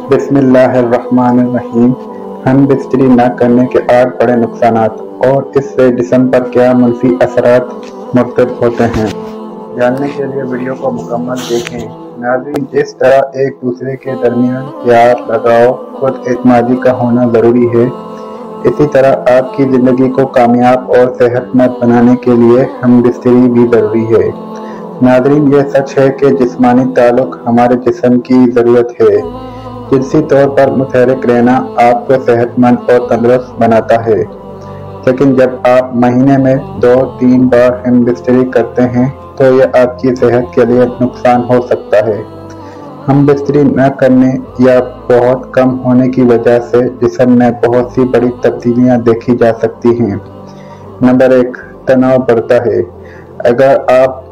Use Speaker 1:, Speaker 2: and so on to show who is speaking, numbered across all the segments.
Speaker 1: बिस्मिल्लाहिर्रहमानिर्रहीम। हम बिस्तरी न करने के 8 बड़े नुकसानात और इससे जिस्म पर क्या मनफी असरात मुरतब होते हैं, जानने के लिए वीडियो को मुकम्मल देखें। नाज़रीन, जिस तरह एक दूसरे के दरमियान प्यार, लगाव, खुद एतमादी का होना ज़रूरी है, इसी तरह आपकी ज़िंदगी को कामयाब और सेहतमंद बनाने के लिए हम बिस्तरी भी ज़रूरी है। नाज़रीन, यह सच है कि जिस्मानी ताल्लुक़ हमारे जिस्म की ज़रूरत है। जिनसी तौर पर मुतहरिक रहना आपको सेहतमंद और तंदुरुस्त बनाता है, लेकिन जब आप महीने में 2-3 बार हम बिस्तरी करते हैं तो यह आपकी सेहत के लिए नुकसान हो सकता है। हम बिस्तरी न करने या बहुत कम होने की वजह से जिस्म में बहुत सी बड़ी तब्दीलियां देखी जा सकती हैं। नंबर 1, तनाव बढ़ता है। अगर आप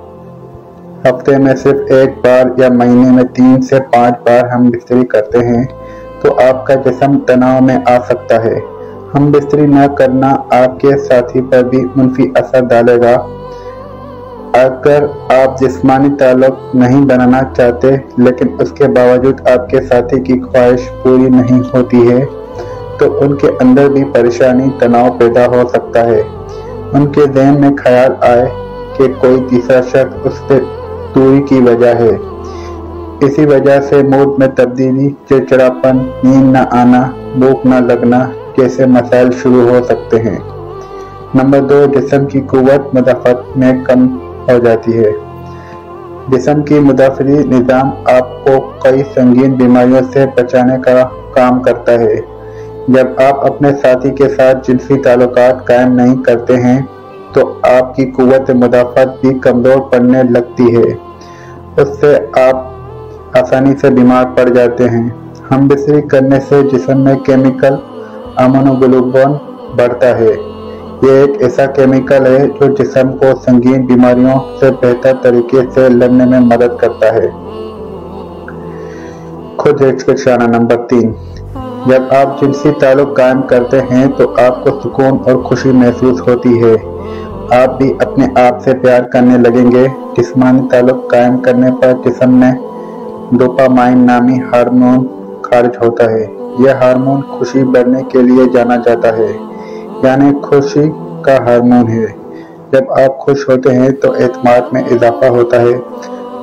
Speaker 1: हफ्ते में सिर्फ 1 बार या महीने में 3 से 5 बार हम बिस्तरी करते हैं तो आपका जिस्म तनाव में आ सकता है। हम बिस्तरी न करना आपके साथी पर भी मुनफी असर डालेगा। अगर आप जिस्मानी ताल्लुक नहीं बनाना चाहते लेकिन उसके बावजूद आपके साथी की ख्वाहिश पूरी नहीं होती है तो उनके अंदर भी परेशानी, तनाव पैदा हो सकता है। उनके ज़हन में ख्याल आए कि कोई तीसरा शख्स उससे दूरी की वजह है। इसी वजह से मूड में तब्दीली, चिड़चिड़ापन, नींद न आना, भूख न लगना जैसे मसाइल शुरू हो सकते हैं। नंबर 2, जिस्म की कुव्वत मुदाफ़त में कम हो जाती है। जिस्म की मुदाफ़ती निज़ाम आपको कई संगीन बीमारियों से बचाने का काम करता है। जब आप अपने साथी के साथ जिनसी ताल्लुकात कायम नहीं करते हैं तो आपकी कुव्वत मुदाफ़त भी कमज़ोर पड़ने लगती है। उससे आप आसानी से बीमार पड़ जाते हैं। हम बिस्तरी करने से जिस्म में केमिकल इम्यूनोग्लोबुलिन बढ़ता है। ये एक ऐसा केमिकल है जो जिस्म को संगीन बीमारियों से बेहतर तरीके से लड़ने में मदद करता है। खुद हिचकिचाना। नंबर 3, जब आप जिनसी ताल्लुक कायम करते हैं तो आपको सुकून और खुशी महसूस होती है। आप भी अपने आप से प्यार करने लगेंगे। जिस्मानी ताल्लुक कायम करने पर जिस्म में डोपामाइन नामी हार्मोन खारिज होता है। यह हार्मोन खुशी बढ़ने के लिए जाना जाता है, यानी खुशी का हार्मोन है। जब आप खुश होते हैं तो एतमाद में इजाफा होता है।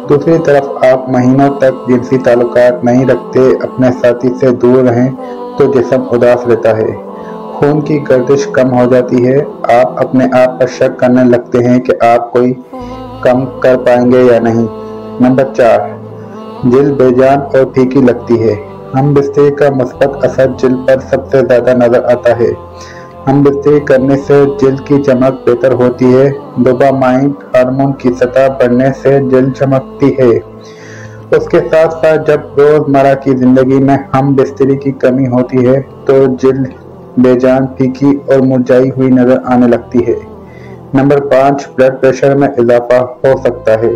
Speaker 1: दूसरी तरफ आप महीनों तक जिनसी ताल्लुकात नहीं रखते, अपने साथी से दूर रहें तो जिस्म उदास रहता है, खून की गर्दिश कम हो जाती है। आप अपने आप पर शक करने लगते हैं कि आप कोई कम कर पाएंगे या नहीं। नंबर 4, जिल्द बेजान और फीकी लगती है। हम बिस्तरी का मुस्बत असर जिल्द पर सबसे ज्यादा नजर आता है। हम बिस्तरी करने से जिल्द की चमक बेहतर होती है। डोपामाइन हार्मोन की सतह बढ़ने से जिल्द चमकती है। उसके साथ साथ जब रोजमर्रा की जिंदगी में हम बिस्तरी की कमी होती है तो जिल्द बेजान, फीकी और मुरझाई हुई नजर आने लगती है। नंबर 5, ब्लड प्रेशर में इजाफा हो सकता है।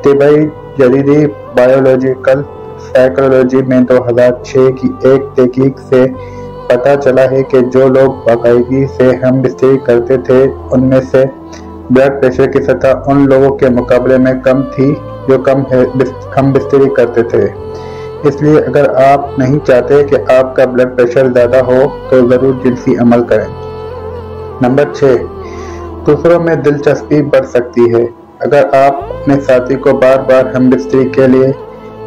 Speaker 1: तिब्बी जदीदी बायोलॉजिकल साइकोलॉजी में 2006 की एक तहकीक से पता चला है कि जो लोग बाकायदगी से हम बिस्तरी करते थे उनमें से ब्लड प्रेशर की सतह उन लोगों के मुकाबले में कम थी जो कम बिस्तरी करते थे। इसलिए अगर आप नहीं चाहते कि आपका ब्लड प्रेशर ज़्यादा हो तो ज़रूर जिनसी अमल करें। नंबर 6, दूसरों में दिलचस्पी बढ़ सकती है। अगर आप अपने साथी को बार बार हम बिस्तरी के लिए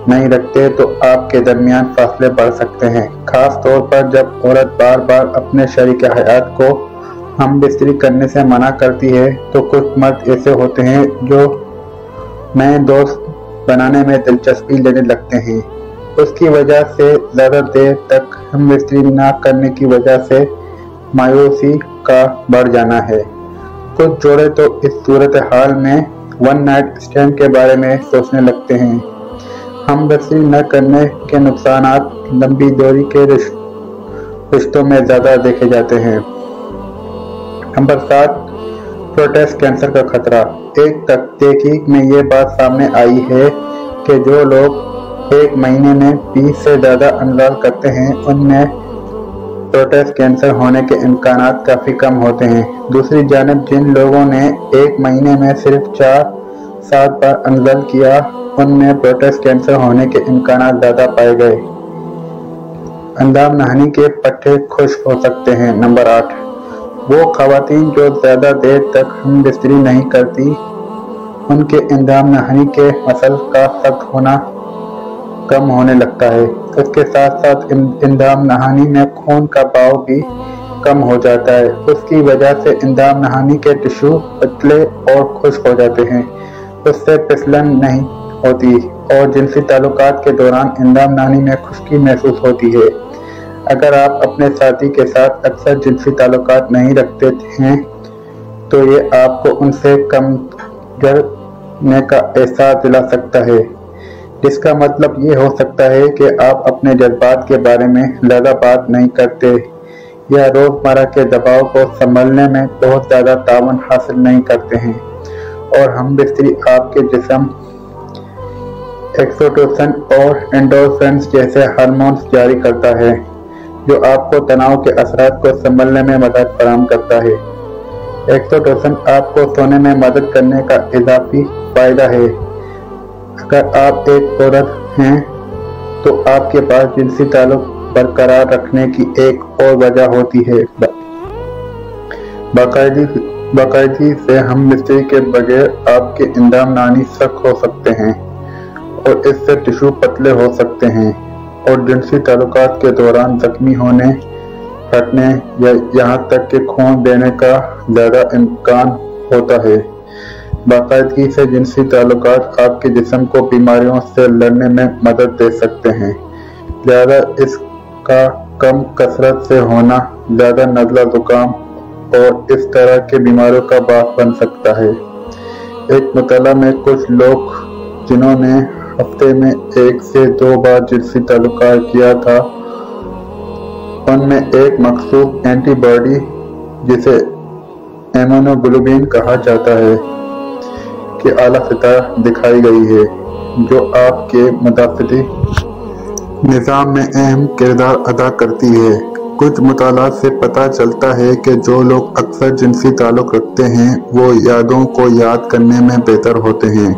Speaker 1: नहीं रखते तो आपके दरमियान फासले बढ़ सकते हैं। खास तौर पर जब औरत बार बार अपने शरीक हयात को हम बिस्तरी करने से मना करती है तो कुछ मर्द ऐसे होते हैं जो नए दोस्त बनाने में दिलचस्पी लेने लगते हैं। उसकी वजह से ज़्यादा देर तक हम बिस्तरी न करने की वजह से मायूसी का बढ़ जाना है। कुछ जोड़े तो इस सूरत हाल में वन नाइट स्टैंड के बारे में सोचने लगते हैं। हम बिस्तरी न करने के नुकसानात लंबी दूरी के रिश्तों में ज़्यादा देखे जाते हैं। नंबर 7, प्रोस्टेट कैंसर का खतरा। एक तहकीक में ये बात सामने आई है कि जो लोग एक महीने में 20 से ज़्यादा अनलाल करते हैं उनमें प्रोस्टेट कैंसर होने के इम्कानात काफ़ी कम होते हैं। दूसरी जानिब जिन लोगों ने एक महीने में सिर्फ 4-7 बार अनलाल किया उनमें प्रोस्टेट कैंसर होने के इम्कानात ज़्यादा पाए गए। इंदाम नहानी के पट्टे खुश हो सकते हैं। नंबर 8, वो खवातीन जो ज़्यादा देर तक हम बिस्तरी नहीं करती, उनके इंदाम नहानी के मसल का सख्त होना कम होने लगता है। उसके साथ साथ इंदाम नहानी में खून का बहाव भी कम हो जाता है। उसकी वजह से इंदाम नहानी के टिश्यू पतले और खुश्क हो जाते हैं, उससे फिसलन नहीं होती और जिनसी ताल्लुकात के दौरान इंदाम नहानी में खुश्की महसूस होती है। अगर आप अपने साथी के साथ अक्सर जिनसी ताल्लुकात नहीं रखते हैं तो ये आपको उनसे कम जरने का एहसास दिला सकता है, जिसका मतलब ये हो सकता है कि आप अपने जज्बात के बारे में ज़्यादा बात नहीं करते या रोज़मर्रा के दबाव को संभलने में बहुत ज़्यादा तावन हासिल नहीं करते हैं और हम बिस्तरी आपके जिस्म ऑक्सीटोसिन और एंडोर्फिन्स जैसे हार्मोन्स जारी करता है, जो आपको तनाव के असरात को संभलने में मदद फराहम करता है। ऑक्सीटोसिन आपको सोने में मदद करने का इजाफी फायदा है। अगर आप एक औरत हैं तो आपके पास जिनसी ताल्लुक बरकरार रखने की एक और वजह होती है। बाकायदगी से हम बिस्तरी के बगैर आपके इंदाम नहानी सख्त हो सकते हैं और इससे टिश्यू पतले हो सकते हैं और जिनसी ताल्लुकात के दौरान जख्मी होने, फटने या यहाँ तक कि खून देने का ज़्यादा इम्कान होता है। बाकायदगी से जिनसी ताल्लुकात आपके जिस्म को बीमारियों से लड़ने में मदद दे सकते हैं। ज़्यादा इसका कम कसरत से होना ज़्यादा नज़ला ज़ुकाम और इस तरह के बीमारियों का बास बन सकता है। एक मुताला में कुछ लोग जिन्होंने हफ्ते में 1 से 2 बार जिनसी ताल्लुकात किया था, उनमें एक मखसूस एंटीबॉडी जिसे इम्यूनोग्लोबिन कहा जाता है कि आला सतह दिखाई गई है, जो आपके मुदाफ़ती निज़ाम में अहम किरदार अदा करती है। कुछ मुतालात से पता चलता है कि जो लोग अक्सर जिनसी ताल्लुक रखते हैं वो यादों को याद करने में बेहतर होते हैं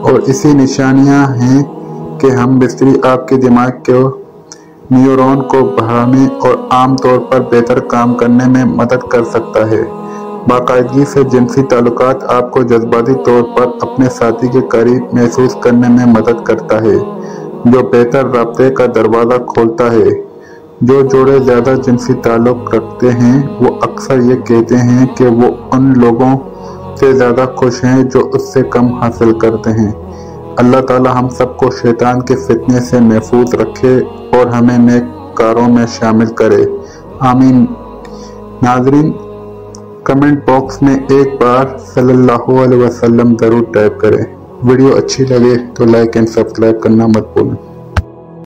Speaker 1: और इसी निशानियां हैं कि हम बिस्तरी आपके दिमाग के न्यूरॉन को बढ़ाने और आम तौर पर बेहतर काम करने में मदद कर सकता है। बाकायदगी से जिनसी ताल्लुकात आपको जज्बाती तौर पर अपने साथी के करीब महसूस करने में मदद करता है, जो बेहतर राब्ते का दरवाज़ा खोलता है। जो जोड़े ज़्यादा जिनसी ताल्लुक रखते हैं वो अक्सर ये कहते हैं कि वो उन लोगों से ज़्यादा खुश हैं जो उससे कम हासिल करते हैं। अल्लाह ताला हम सबको शैतान के फितने से महफूज रखे और हमें नेक कारों में शामिल करे, आमीन। नाज़रीन, कमेंट बॉक्स में एक बार सल्लल्लाहु अलैहि वसल्लम ज़रूर टाइप करें। वीडियो अच्छी लगे तो लाइक एंड सब्सक्राइब करना मत भूलें।